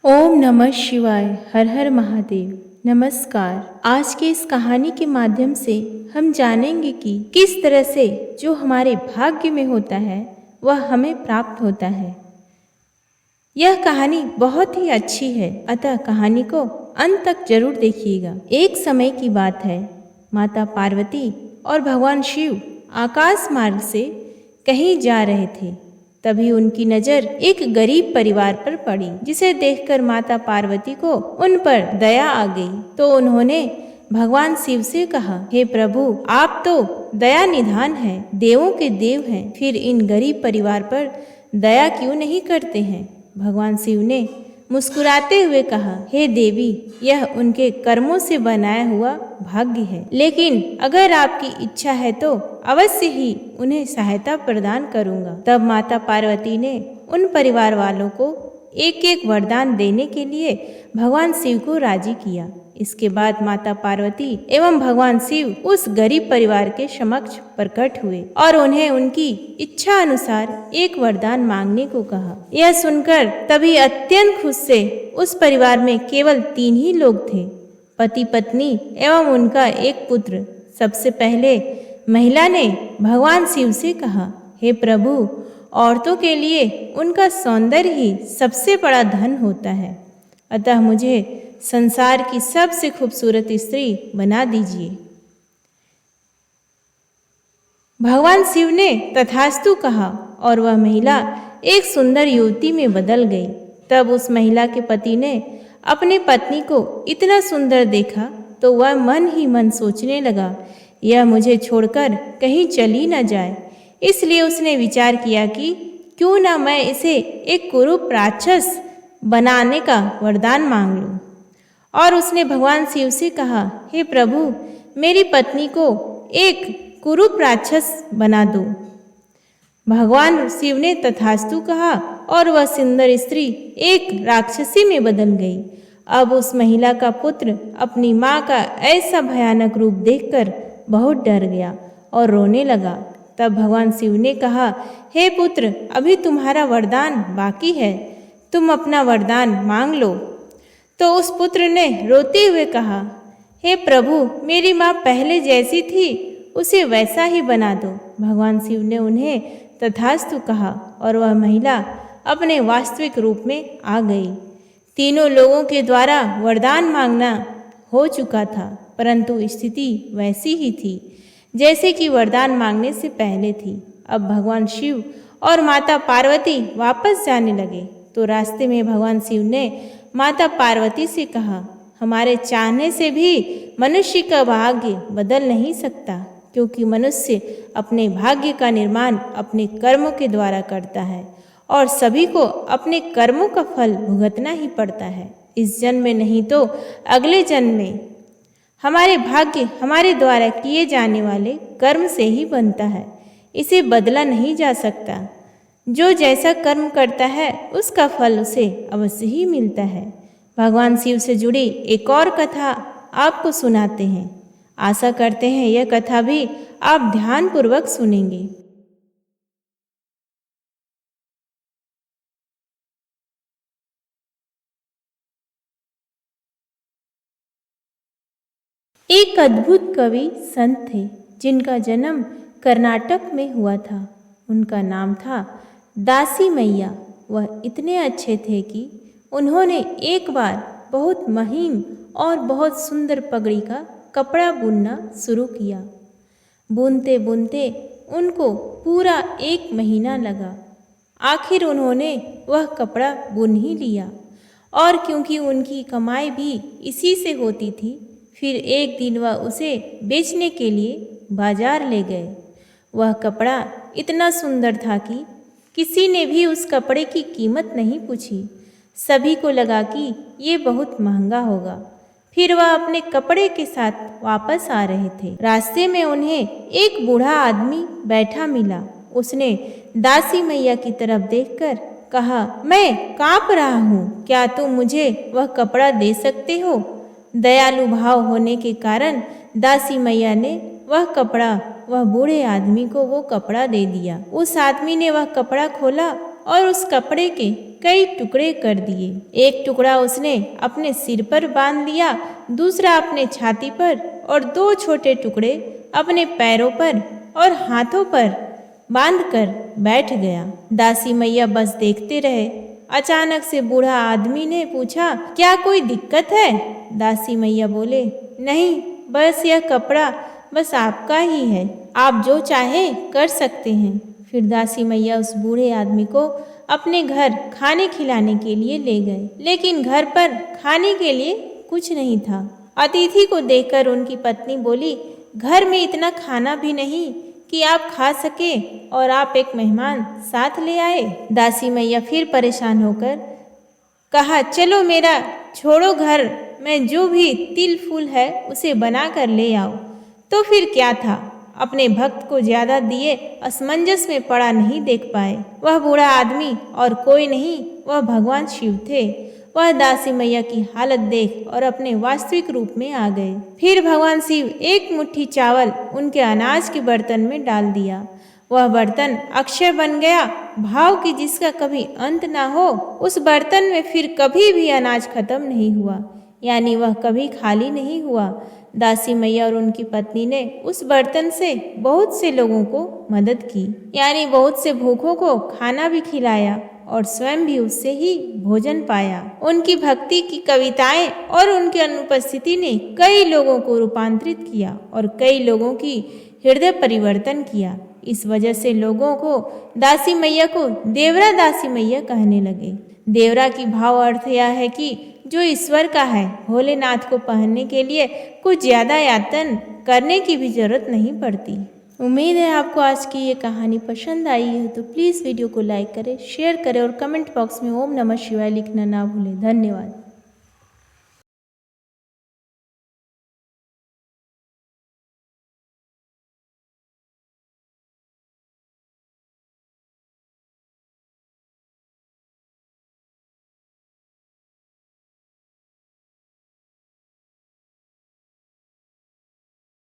ओम नमः शिवाय। हर हर महादेव। नमस्कार। आज के इस कहानी के माध्यम से हम जानेंगे कि किस तरह से जो हमारे भाग्य में होता है वह हमें प्राप्त होता है। यह कहानी बहुत ही अच्छी है, अतः कहानी को अंत तक जरूर देखिएगा। एक समय की बात है, माता पार्वती और भगवान शिव आकाश मार्ग से कहीं जा रहे थे। तभी उनकी नजर एक गरीब परिवार पर पड़ी, जिसे देखकर माता पार्वती को उन पर दया आ गई। तो उन्होंने भगवान शिव से कहा, हे प्रभु, आप तो दया निधान हैं, देवों के देव हैं, फिर इन गरीब परिवार पर दया क्यों नहीं करते हैं? भगवान शिव ने मुस्कुराते हुए कहा, हे देवी, यह उनके कर्मों से बनाया हुआ भाग्य है, लेकिन अगर आपकी इच्छा है तो अवश्य ही उन्हें सहायता प्रदान करूंगा। तब माता पार्वती ने उन परिवार वालों को एक एक वरदान देने के लिए भगवान शिव को राजी किया। इसके बाद माता पार्वती एवं भगवान शिव उस गरीब परिवार के समक्ष प्रकट हुए और उन्हें उनकी इच्छा अनुसार एक वरदान मांगने को कहा। यह सुनकर तभी अत्यंत खुश से उस परिवार में केवल 3 ही लोग थे, पति पत्नी एवं उनका एक पुत्र। सबसे पहले महिला ने भगवान शिव से कहा, हे प्रभु, औरतों के लिए उनका सौंदर्य ही सबसे बड़ा धन होता है, अतः मुझे संसार की सबसे खूबसूरत स्त्री बना दीजिए। भगवान शिव ने तथास्तु कहा और वह महिला एक सुंदर युवती में बदल गई। तब उस महिला के पति ने अपनी पत्नी को इतना सुंदर देखा तो वह मन ही मन सोचने लगा, यह मुझे छोड़कर कहीं चली न जाए। इसलिए उसने विचार किया कि क्यों ना मैं इसे एक कुरूप राक्षस बनाने का वरदान मांग लूं। और उसने भगवान शिव से कहा, हे प्रभु, मेरी पत्नी को एक कुरूप राक्षस बना दो। भगवान शिव ने तथास्तु कहा और वह सुंदर स्त्री एक राक्षसी में बदल गई। अब उस महिला का पुत्र अपनी माँ का ऐसा भयानक रूप देखकर बहुत डर गया और रोने लगा। तब भगवान शिव ने कहा, हे पुत्र, अभी तुम्हारा वरदान बाकी है, तुम अपना वरदान मांग लो। तो उस पुत्र ने रोते हुए कहा, हे प्रभु, मेरी माँ पहले जैसी थी उसे वैसा ही बना दो। भगवान शिव ने उन्हें तथास्तु कहा और वह महिला अपने वास्तविक रूप में आ गई। तीनों लोगों के द्वारा वरदान मांगना हो चुका था, परंतु स्थिति वैसी ही थी जैसे कि वरदान मांगने से पहले थी। अब भगवान शिव और माता पार्वती वापस जाने लगे तो रास्ते में भगवान शिव ने माता पार्वती से कहा, हमारे चाहने से भी मनुष्य का भाग्य बदल नहीं सकता, क्योंकि मनुष्य अपने भाग्य का निर्माण अपने कर्मों के द्वारा करता है और सभी को अपने कर्मों का फल भुगतना ही पड़ता है। इस जन्म में नहीं तो अगले जन्म में हमारे भाग्य हमारे द्वारा किए जाने वाले कर्म से ही बनता है, इसे बदला नहीं जा सकता। जो जैसा कर्म करता है उसका फल उसे अवश्य ही मिलता है। भगवान शिव से जुड़ी एक और कथा आपको सुनाते हैं। आशा करते हैं यह कथा भी आप ध्यानपूर्वक सुनेंगे। एक अद्भुत कवि संत थे जिनका जन्म कर्नाटक में हुआ था। उनका नाम था दासी मैया। वह इतने अच्छे थे कि उन्होंने एक बार बहुत महीन और बहुत सुंदर पगड़ी का कपड़ा बुनना शुरू किया। बुनते बुनते उनको पूरा 1 महीना लगा। आखिर उन्होंने वह कपड़ा बुन ही लिया और क्योंकि उनकी कमाई भी इसी से होती थी, फिर एक दिन वह उसे बेचने के लिए बाजार ले गए। वह कपड़ा इतना सुंदर था कि किसी ने भी उस कपड़े की कीमत नहीं पूछी। सभी को लगा कि ये बहुत महंगा होगा। फिर वह अपने कपड़े के साथ वापस आ रहे थे। रास्ते में उन्हें एक बूढ़ा आदमी बैठा मिला। उसने दासी मैया की तरफ देखकर कहा, मैं कांप रहा हूँ, क्या तुम मुझे वह कपड़ा दे सकते हो? दयालु भाव होने के कारण दासी मैया ने वह बूढ़े आदमी को वो कपड़ा दे दिया। उस आदमी ने वह कपड़ा खोला और उस कपड़े के कई टुकड़े कर दिए। एक टुकड़ा उसने अपने सिर पर बांध लिया, दूसरा अपने छाती पर और दो छोटे टुकड़े अपने पैरों पर और हाथों पर बांधकर बैठ गया। दासी मैया बस देखते रहे। अचानक से बूढ़ा आदमी ने पूछा, क्या कोई दिक्कत है? दासी मैया बोले, नहीं, बस यह कपड़ा बस आपका ही है, आप जो चाहे कर सकते हैं। फिर दासी मैया उस बूढ़े आदमी को अपने घर खाने खिलाने के लिए ले गए, लेकिन घर पर खाने के लिए कुछ नहीं था। अतिथि को देखकर उनकी पत्नी बोली, घर में इतना खाना भी नहीं कि आप खा सके और आप एक मेहमान साथ ले आए। दासी मैया फिर परेशान होकर कहा, चलो मेरा छोड़ो घर में जो भी तिल फूल है उसे बना कर ले आओ। तो फिर क्या था, अपने भक्त को ज्यादा दिए असमंजस में पड़ा नहीं देख पाए। वह बूढ़ा आदमी और कोई नहीं, वह भगवान शिव थे। वह दासी मैया की हालत देख और अपने वास्तविक रूप में आ गए। फिर भगवान शिव एक मुट्ठी चावल उनके अनाज के बर्तन में डाल दिया। वह बर्तन अक्षय बन गया, भाव कि जिसका कभी अंत ना हो। उस बर्तन में फिर कभी भी अनाज खत्म नहीं हुआ, यानी वह कभी खाली नहीं हुआ। दासी मैया और उनकी पत्नी ने उस बर्तन से बहुत से लोगों को मदद की, यानी बहुत से भूखों को खाना भी खिलाया और स्वयं भी उससे ही भोजन पाया। उनकी भक्ति की कविताएं और उनकी अनुपस्थिति ने कई लोगों को रूपांतरित किया और कई लोगों की हृदय परिवर्तन किया। इस वजह से लोगों को दासी मैया को देवरा दासी मैया कहने लगे। देवरा की भाव अर्थ यह है कि जो ईश्वर का है। भोलेनाथ को पहनने के लिए कुछ ज्यादा यातन करने की भी जरूरत नहीं पड़ती। उम्मीद है आपको आज की ये कहानी पसंद आई है, तो प्लीज़ वीडियो को लाइक करें, शेयर करें और कमेंट बॉक्स में ओम नमः शिवाय लिखना ना भूलें। धन्यवाद।